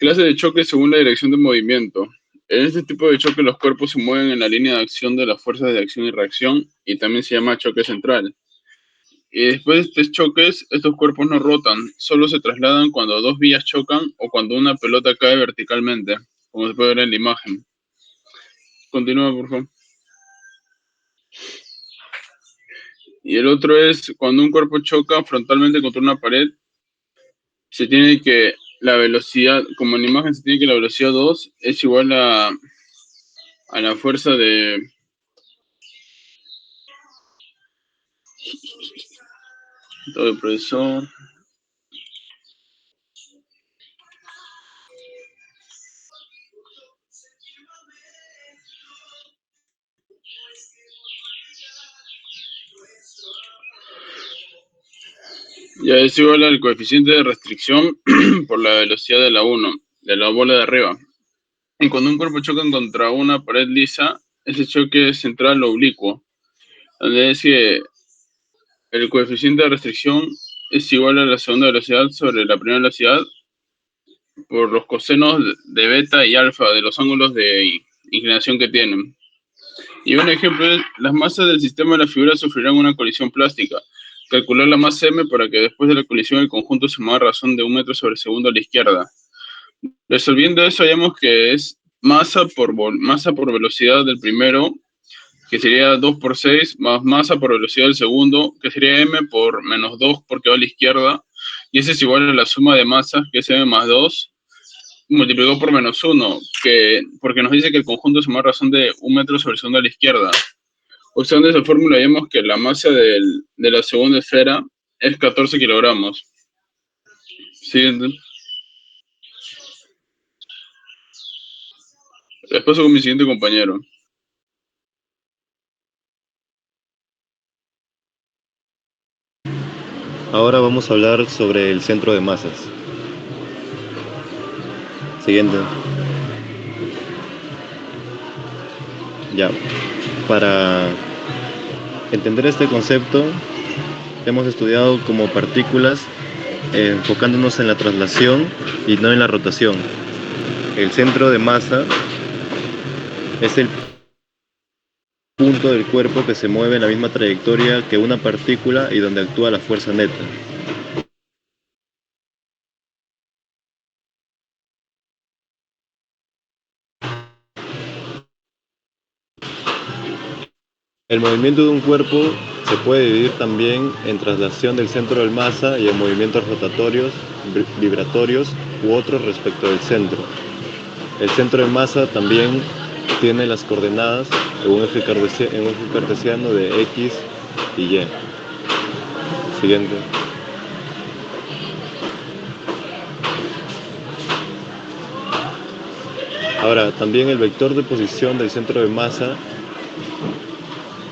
[SPEAKER 10] Clase de choque según la dirección de movimiento. En este tipo de choque los cuerpos se mueven en la línea de acción de las fuerzas de acción y reacción y también se llama choque central. Y después de estos choques, estos cuerpos no rotan, solo se trasladan cuando dos vías chocan o cuando una pelota cae verticalmente, como se puede ver en la imagen. Continúa, por favor. Y el otro es cuando un cuerpo choca frontalmente contra una pared, se tiene que la velocidad, como en la imagen se tiene que la velocidad 2 es igual a la fuerza de... todo el profesor. Ya es igual al coeficiente de restricción por la velocidad de la 1, de la bola de arriba. Y cuando un cuerpo choca contra una pared lisa, ese choque es central o oblicuo, donde es que el coeficiente de restricción es igual a la segunda velocidad sobre la primera velocidad por los cosenos de beta y alfa de los ángulos de inclinación que tienen. Y un ejemplo es, las masas del sistema de la figura sufrirán una colisión plástica. Calcular la masa m para que después de la colisión el conjunto se mueva a razón de 1 metro sobre segundo a la izquierda. Resolviendo eso, hallamos que es masa por velocidad del primero que sería 2 por 6, más masa por velocidad del segundo, que sería m por menos 2 porque va a la izquierda, y ese es igual a la suma de masas, que es m más 2, multiplicado por menos 1, porque nos dice que el conjunto se mueve a razón de 1 metro sobre el segundo a la izquierda. Usando esa fórmula vemos que la masa de la segunda esfera es 14 kilogramos. Siguiente. Les paso con mi siguiente compañero.
[SPEAKER 11] Ahora vamos a hablar sobre el centro de masas. Siguiente. Ya. Para entender este concepto, hemos estudiado como partículas, enfocándonos en la traslación y no en la rotación. El centro de masa es el punto del cuerpo que se mueve en la misma trayectoria que una partícula y donde actúa la fuerza neta. El movimiento de un cuerpo se puede dividir también en traslación del centro de masa y en movimientos rotatorios, vibratorios u otros respecto del centro. El centro de masa también tiene las coordenadas en un eje cartesiano de X y Y. Siguiente. Ahora, también el vector de posición del centro de masa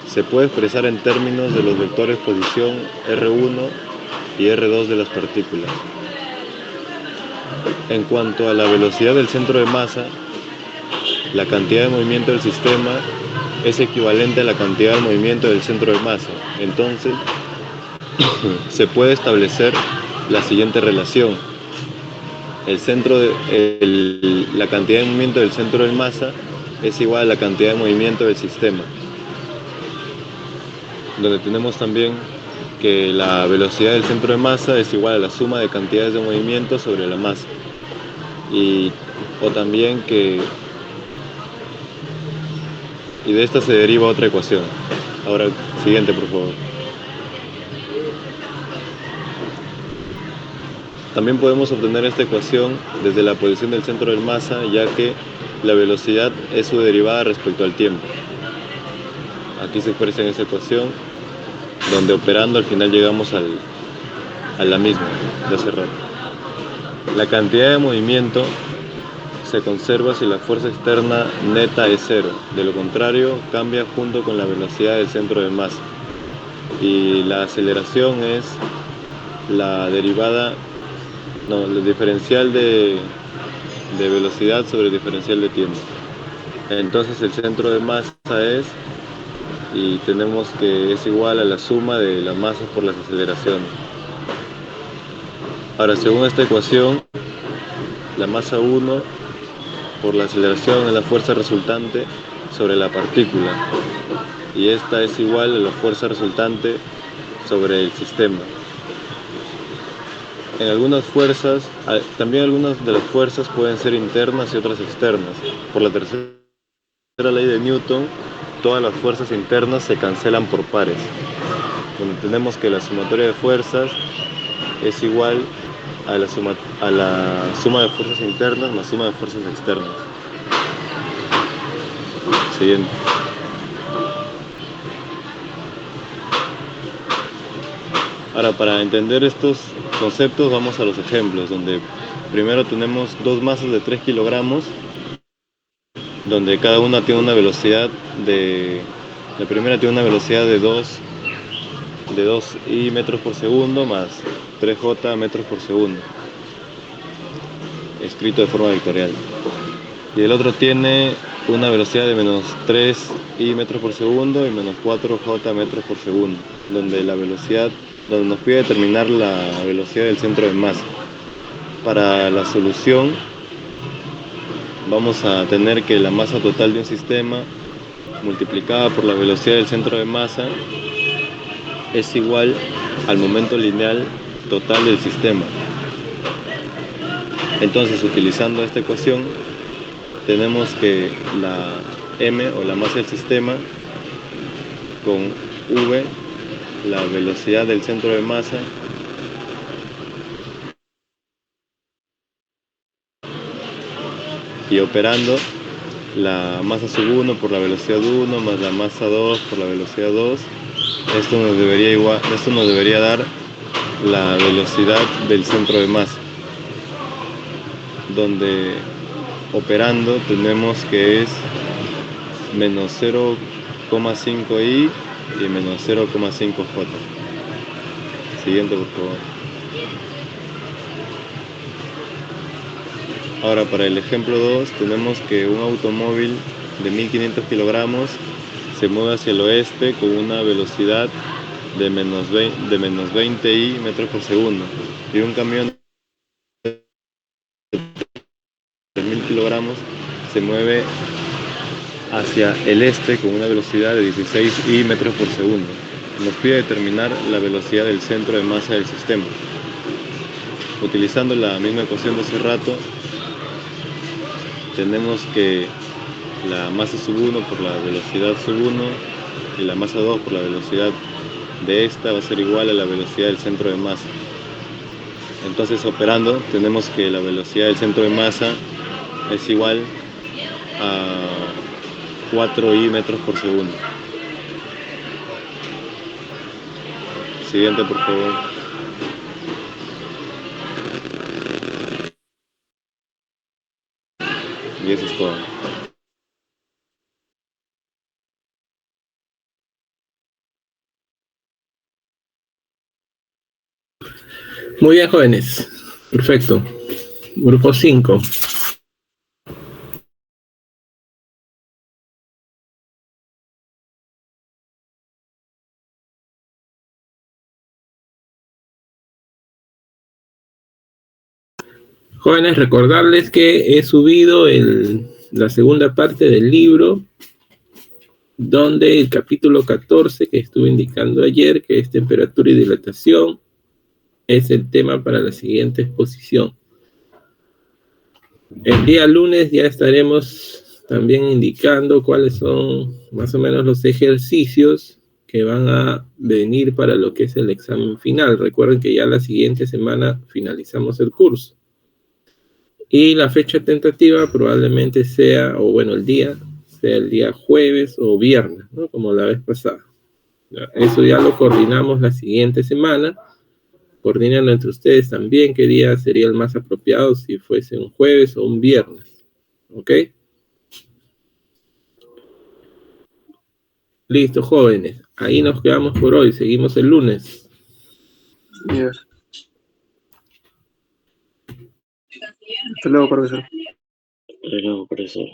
[SPEAKER 11] se puede expresar en términos de los vectores posición R1 y R2 de las partículas. En cuanto a la velocidad del centro de masa, la cantidad de movimiento del sistema es equivalente a la cantidad de movimiento del centro de masa. Entonces, se puede establecer la siguiente relación. La cantidad de movimiento del centro de masa es igual a la cantidad de movimiento del sistema, donde tenemos también que la velocidad del centro de masa es igual a la suma de cantidades de movimiento sobre la masa. O también que... Y de esta se deriva otra ecuación. Ahora, siguiente, por favor. También podemos obtener esta ecuación desde la posición del centro de masa, ya que la velocidad es su derivada respecto al tiempo. Aquí se expresa en esa ecuación, donde operando al final llegamos a la misma de hace rato. La cantidad de movimiento se conserva si la fuerza externa neta es cero. De lo contrario, cambia junto con la velocidad del centro de masa. Y la aceleración es la el diferencial de velocidad sobre el diferencial de tiempo. Entonces el centro de masa y tenemos que es igual a la suma de las masas por las aceleraciones. Ahora, según esta ecuación, la masa 1 por la aceleración es la fuerza resultante sobre la partícula, y esta es igual a la fuerza resultante sobre el sistema. En algunas fuerzas, también algunas de las fuerzas pueden ser internas y otras externas. Por la tercera ley de Newton, todas las fuerzas internas se cancelan por pares, donde tenemos que la sumatoria de fuerzas es igual a la suma de fuerzas internas más suma de fuerzas externas. Siguiente. Ahora, para entender estos conceptos vamos a los ejemplos, donde primero tenemos dos masas de 3 kilogramos, donde cada una tiene una velocidad la primera tiene una velocidad de 2 i metros por segundo más 3j metros por segundo, escrito de forma vectorial. Y el otro tiene una velocidad de menos 3 i metros por segundo y menos 4j metros por segundo, donde nos pide determinar la velocidad del centro de masa. Para la solución vamos a tener que la masa total de un sistema multiplicada por la velocidad del centro de masa es igual al momento lineal total del sistema. Entonces, utilizando esta ecuación, tenemos que la m o la masa del sistema con v, la velocidad del centro de masa, y operando la masa sub 1 por la velocidad 1 más la masa 2 por la velocidad 2, esto nos debería dar la velocidad del centro de masa, donde operando tenemos que es menos 0,5 i y menos 0,5 j. Siguiente, por favor. Ahora, para el ejemplo 2, tenemos que un automóvil de 1500 kilogramos se mueve hacia el oeste con una velocidad de menos 20 i metros por segundo, y un camión de 3000 kilogramos se mueve hacia el este con una velocidad de 16 i metros por segundo. Nos pide determinar la velocidad del centro de masa del sistema. Utilizando la misma ecuación de hace rato, tenemos que la masa sub 1 por la velocidad sub 1 y la masa 2 por la velocidad de esta va a ser igual a la velocidad del centro de masa. Entonces, operando, tenemos que la velocidad del centro de masa es igual a 4i metros por segundo. Siguiente, por favor. Y eso es todo.
[SPEAKER 5] Muy bien, jóvenes. Perfecto. Grupo 5. Jóvenes, recordarles que he subido la segunda parte del libro, donde el capítulo 14, que estuve indicando ayer, que es temperatura y dilatación, es el tema para la siguiente exposición. El día lunes ya estaremos también indicando cuáles son más o menos los ejercicios que van a venir para lo que es el examen final. Recuerden que ya la siguiente semana finalizamos el curso. Y la fecha tentativa probablemente sea, o bueno, el día, sea el día jueves o viernes, ¿no? Como la vez pasada. Eso ya lo coordinamos la siguiente semana. Coordinando entre ustedes también qué día sería el más apropiado, si fuese un jueves o un viernes. ¿Ok? Listo, jóvenes. Ahí nos quedamos por hoy. Seguimos el lunes.
[SPEAKER 12] Yes. Hasta luego, profesor.
[SPEAKER 13] Hasta luego, profesor.